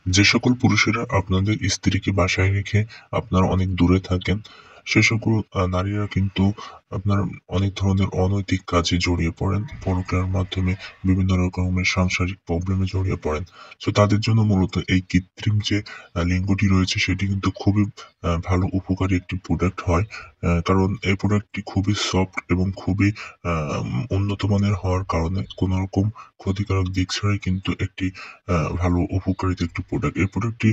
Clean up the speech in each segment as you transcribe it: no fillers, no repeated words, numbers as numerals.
যে সকল পুরুষেরা আপনাদের স্ত্রীকে বাসায় রেখে আপনারা অনেক দূরে থাকেন, সে সকল নারীরা কিন্তু আপনার অনেক ধরনের অনৈতিক কাজে জড়িয়ে পড়েন। পরকীয়ার মাধ্যমে বিভিন্ন রকমের সাংসারিক প্রবলেমে জড়িয়ে পড়েন। সো তাদের জন্য মূলত এই কৃত্রিম যে লিঙ্গটি রয়েছে সেটি কিন্তু খুবই ভালো উপকারী একটি প্রোডাক্ট হয়। কারণ এই প্রোডাক্টটি খুবই সফট এবং খুবই আ উন্নত মানের হওয়ার কারণে কোন রকম ক্ষতিকারক দিক ছাড়াই কিন্তু একটি ভালো উপকারিতা একটি প্রোডাক্ট। এই প্রোডাক্টটি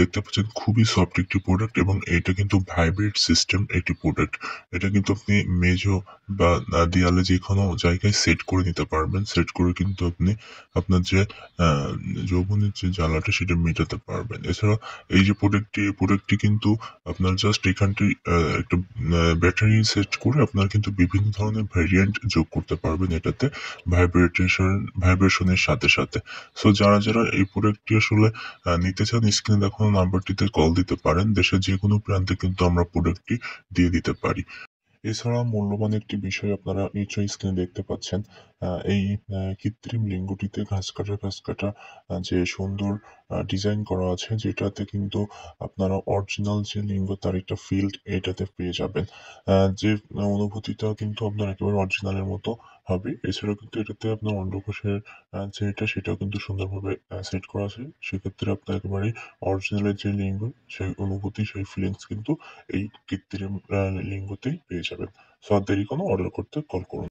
দেখতে পাচ্ছেন খুবই সফট একটি প্রোডাক্ট এবং এটা কিন্তু ভাইব্রেট সিস্টেম একটি প্রোডাক্ট। এটা কিন্তু আপনি মেঝো বা দেয়ালে যেকোনো জায়গায় সেট করে নিতে পারবেন। সেট করে কিন্তু আপনি আপনার যে আ যৌবনের যে জ্বালাটা সেটা মেটাতে পারবেন। এছাড়া এই যে প্রোডাক্টটি, এই প্রোডাক্টটি কিন্তু আপনার জাস্ট এখানটি একটা ব্যাটারি সেট করে আপনারা কিন্তু বিভিন্ন ধরনের ভেরিয়েন্ট যোগ করতে পারবেন এটাতে ভাইব্রেশনের সাথে। সো যারা এই প্রোডাক্টটি আসলে নিতে চান স্ক্রিনে দেখানো নাম্বারটিতে কল দিতে পারেন। দেশের যেকোনো প্রান্তে কিন্তু আমরা প্রোডাক্টটি দিয়ে দিতে পারি। এছাড়া মূল্যবান একটি বিষয় আপনারা নিশ্চয়ই স্ক্রিনে দেখতে পাচ্ছেন। এই কৃত্রিম লিঙ্গটিতে ঘাস কাটা যে সুন্দর ডিজাইন করা আছে যেটাতে কিন্তু আপনারা অরিজিনাল যে লিঙ্গ তার একটা ফিল্ড এটাতে পেয়ে যাবেন। যে অনুভূতিটা কিন্তু আপনার একেবারে অরিজিনালের মতো হবে। এছাড়াও কিন্তু এটাতে আপনার অন্ডকোষের যেটা সেটাও কিন্তু সুন্দরভাবে সেট করা আছে। সেক্ষেত্রে আপনার একেবারেই অরিজিনালের যে লিঙ্গ সেই অনুভূতি সেই ফিলিংস কিন্তু এই কৃত্রিম লিঙ্গতেই পেয়ে যাবেন। সো আর দেরি কেন অর্ডার করতে কল করুন।